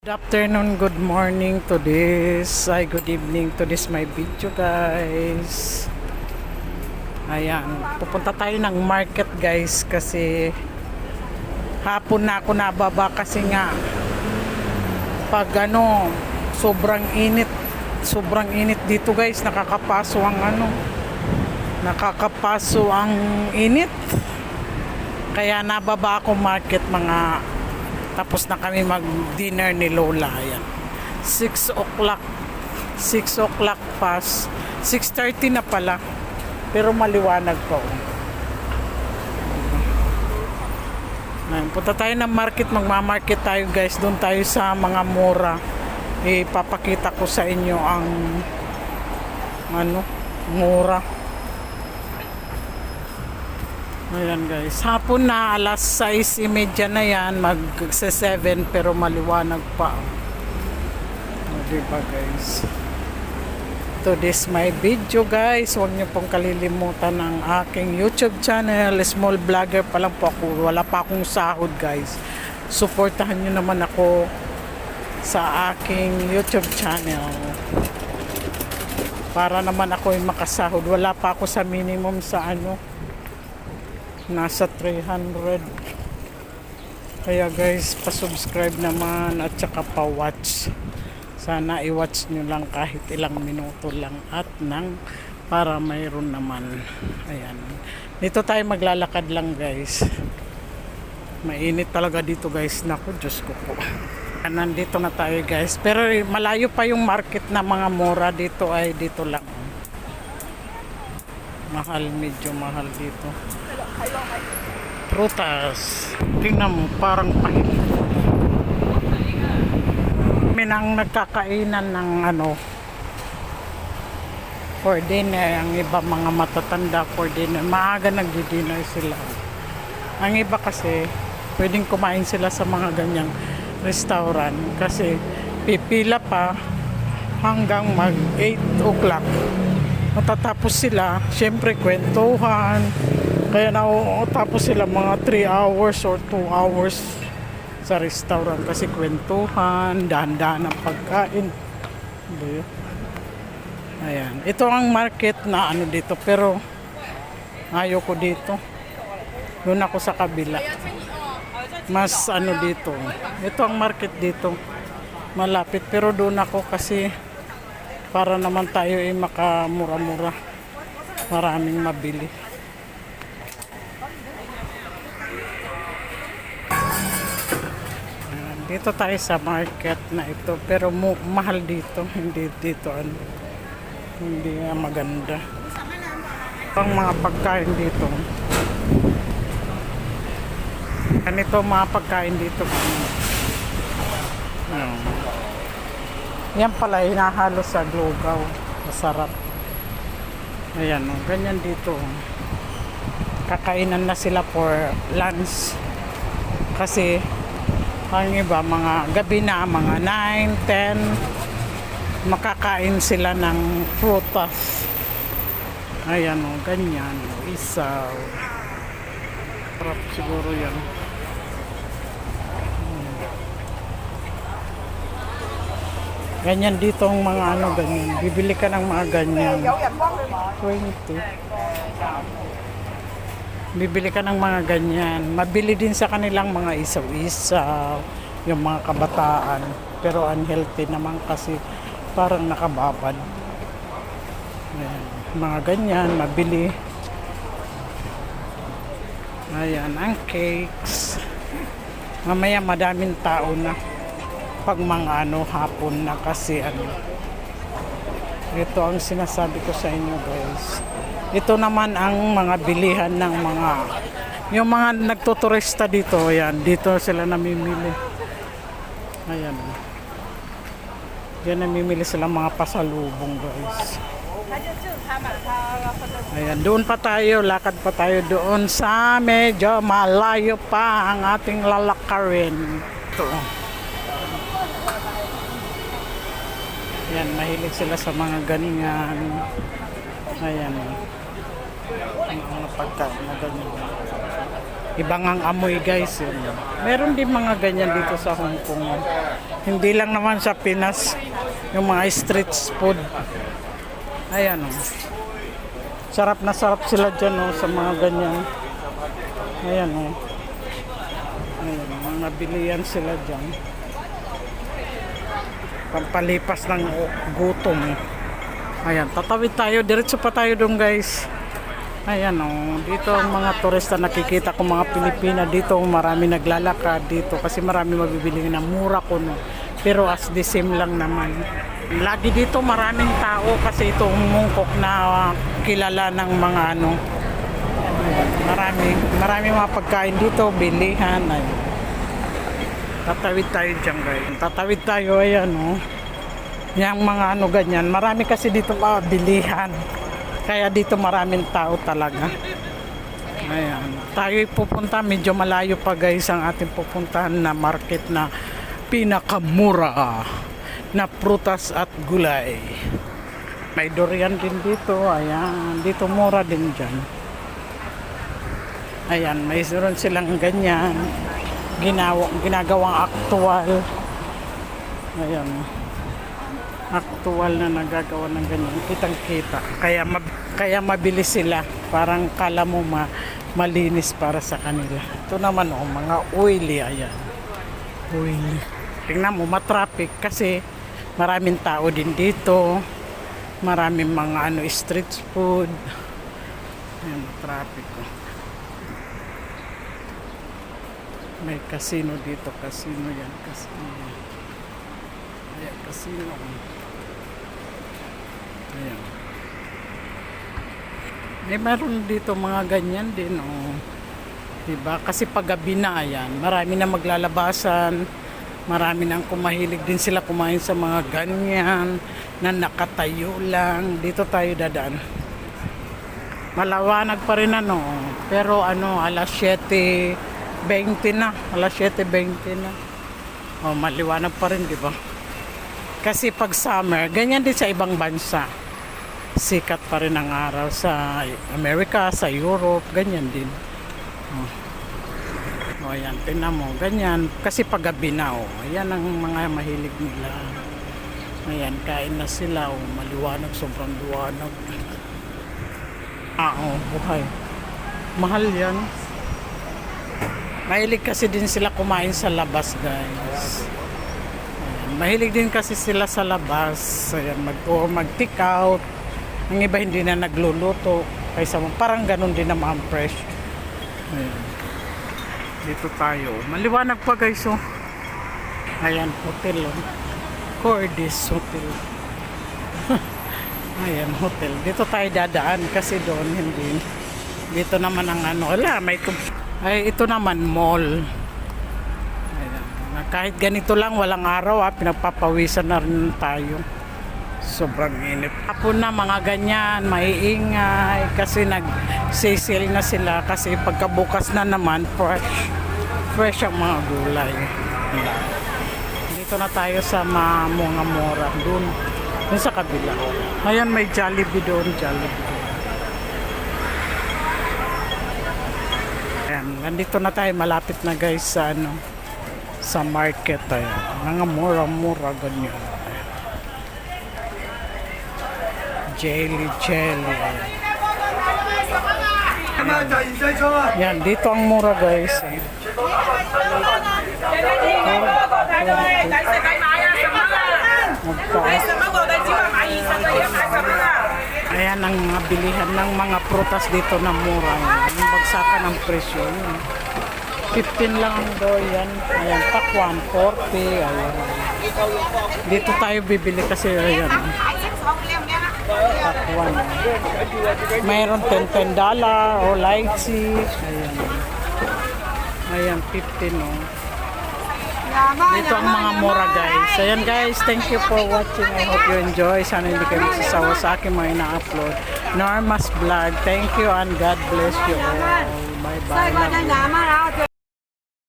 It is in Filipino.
Good afternoon, good morning to this, good evening to this my video guys. Ayan, pupunta tayo ng market guys kasi hapon na ako nababa kasi nga pag sobrang init dito guys, nakakapaso ang init. Kaya nababa ako market tapos na kami mag-dinner ni Lola. Ayan. 6 o'clock. 6 o'clock past. 6:30 na pala. Pero maliwanag pa. Ayan. Punta tayo ng market. Magmamarket tayo guys. Doon tayo sa mga mura. Ipapakita ko sa inyo ang mura. Ayan guys, hapon na, alas 6:30 na yan, mag-7 pero maliwanag pa. Diba guys? To this my video guys, huwag niyo pong kalilimutan ang aking YouTube channel. Small vlogger pa lang po ako, wala pa akong sahod guys. Suportahan niyo naman ako sa aking YouTube channel. Para naman ako ay makasahod. Wala pa ako sa minimum sa nasa 300. Kaya guys, pa-subscribe naman at saka pa-watch. Sana i-watch nyo lang kahit ilang minuto lang at para mayroon naman. Ayan. Dito tayo maglalakad lang guys. Mainit talaga dito guys. Naku, Diyos ko po. Nandito na tayo guys. Pero malayo pa yung market na mga mura dito dito lang. Medyo mahal dito. Prutas. Tingnan mo, parang pahit. Minang nagkakainan ng for dinner. Ang iba mga matatanda for dinner. Maaga nagdi-dinner sila. Ang iba kasi, pwedeng kumain sila sa mga ganyang restaurant. Kasi pipila pa hanggang mag 8 o'clock. Matatapos sila, syempre kwentuhan. Kaya tapos sila mga 3 hours or 2 hours sa restaurant kasi kwentuhan, dahan-dahan ang pagkain. Ayan. Ito ang market na dito pero ayoko dito. Doon ako sa kabila. Mas dito. Ito ang market dito. Malapit pero doon ako kasi para naman tayo makamura-mura. Maraming mabili. Dito tayo sa market na ito pero mahal dito. Hindi dito hindi maganda. Ang mga pagkain dito. Ganito mga pagkain dito. Yan pala, hinahalo sa lugaw. Masarap. Ayan, ganyan dito. Kakainan na sila for lunch. Kasi, ang iba, mga gabi na, mga 9, 10, makakain sila ng prutas. Ayan ganyan. Isaw. Sarap siguro yan. Ganyan dito ang mga ganyan. Bibili ka ng mga ganyan. 20. Bibili ka ng mga ganyan. Mabili din sa kanilang mga isaw-isaw. Yung mga kabataan. Pero unhealthy naman kasi parang nakababad. Ayan. Mga ganyan. Mabili. Ayan. Ang cakes. Mamaya madaming tao na. Pag mga hapon na kasi ito ang sinasabi ko sa inyo guys. Ito naman ang mga bilihan ng yung mga nagtuturista dito. Ayan, dito sila namimili. Ayan. Diyan namimili sila mga pasalubong guys. Ayan, doon pa tayo, lakad pa tayo doon sa medyo malayo pa ang ating lalakarin. Ito. Yan, mahilig sila sa mga ganyan. Ayan. Ang mga pagkain na ganyan. Ibang ang amoy guys. Yun. Meron din mga ganyan dito sa Hong Kong. Hindi lang naman sa Pinas. Yung mga street food. Ayan o. Sarap na sarap sila dyan o sa mga ganyan. Ayan o. Ayan, mga bilian sila dyan. Pampalipas ng gutom. Ayan, tatawid tayo. Diretso pa tayo doon guys. Ayan o, dito ang mga turista nakikita ko mga Pilipina dito, marami naglalakad dito kasi marami mabibili na mura ko no. Pero as the same lang naman. Lagi dito maraming tao kasi ito mungkok na kilala ng mga ano. Marami mga pagkain dito, bilihan. Ayan. Tatawid tayo dyan guys. Tatawid tayo, ayan o. Yang mga ano ganyan. Marami kasi dito mga bilihan. Kaya dito maraming tao talaga. Ayan. Tayo pupunta, medyo malayo pa guys ang ating pupuntahan na market na pinakamura na prutas at gulay. May durian din dito. Ayan. Dito mura din dyan. Ayan. May meron silang ganyan. Ginagawang aktual. Ayan. Aktual na nagagawa ng ganyan. Kitang-kita. Kaya mabilis sila. Parang kala mo malinis para sa kanila. Ito naman oh, mga oily. Ayan. Oily. Tingnan mo, matraffic kasi maraming tao din dito. Maraming mga street food. Ayan, matraffic oh. May casino dito. Casino yan. Casino yan. Ayan, casino. Ayan. May meron dito mga ganyan din, oh. Diba? Kasi paggabi na, ayan, marami na maglalabasan, marami nang kumahilig din sila kumain sa mga ganyan, na nakatayo lang. Dito tayo dadaan. Malawanag pa rin ano, pero ano, alas 7:20 na, alas 7:20 na. Oh, maliwanag pa rin, diba? Kasi pag summer, ganyan din sa ibang bansa. Sikat pa rin ang araw sa Amerika, sa Europe, ganyan din. O ayan, tingnan mo, ganyan. Kasi pag gabi na, o. Ayan ang mga mahilig nila. Ayan, kain na sila, o. Maliwanag, sobrang liwanag. Buhay. Mahal yan. Mahilig kasi din sila kumain sa labas, guys. Mahilig din kasi sila sa labas. Ayan, mag-take out. Ang iba hindi na nagluluto. Kaysa parang ganun din naman fresh. Ayan. Dito tayo. Maliwanag pa guys oh. Ayan, hotel oh. Cordis Hotel. Ayan, hotel. Dito tayo dadaan kasi doon hindi. Dito naman ang ano. Wala, ay, ito naman mall. Kahit ganito lang, walang araw, pinagpapawisan na rin tayo. Sobrang init. Hapon na mga ganyan, maiingay, kasi nag-sale na sila, kasi pagkabukas na naman, fresh ang mga gulay. Dito na tayo sa mga mura, dun sa kabila. Ayan, may Jollibee doon, Jollibee. Ayan, nandito na tayo, malapit na guys sa ano, sa market tayo. Mga mura-mura ganyan. Jelly. Yan, dito ang mura guys. Ayan ang mga bilihan ng mga prutas dito na mura. Yung bagsakan ng presyo. 15 lang ang doyan. Ayan, pakwan, 40. Ayan. Dito tayo bibili kasi ayan. Pakwan. Mayroon $10 o lychee. Ayan. Ayan, 15 no. Dito ang mga mura guys. Ayan guys, thank you for watching. I hope you enjoy. Sana hindi kayo magsasawa sa aking mga ina-upload. Norma's Vlog. Thank you and God bless you all. Bye bye.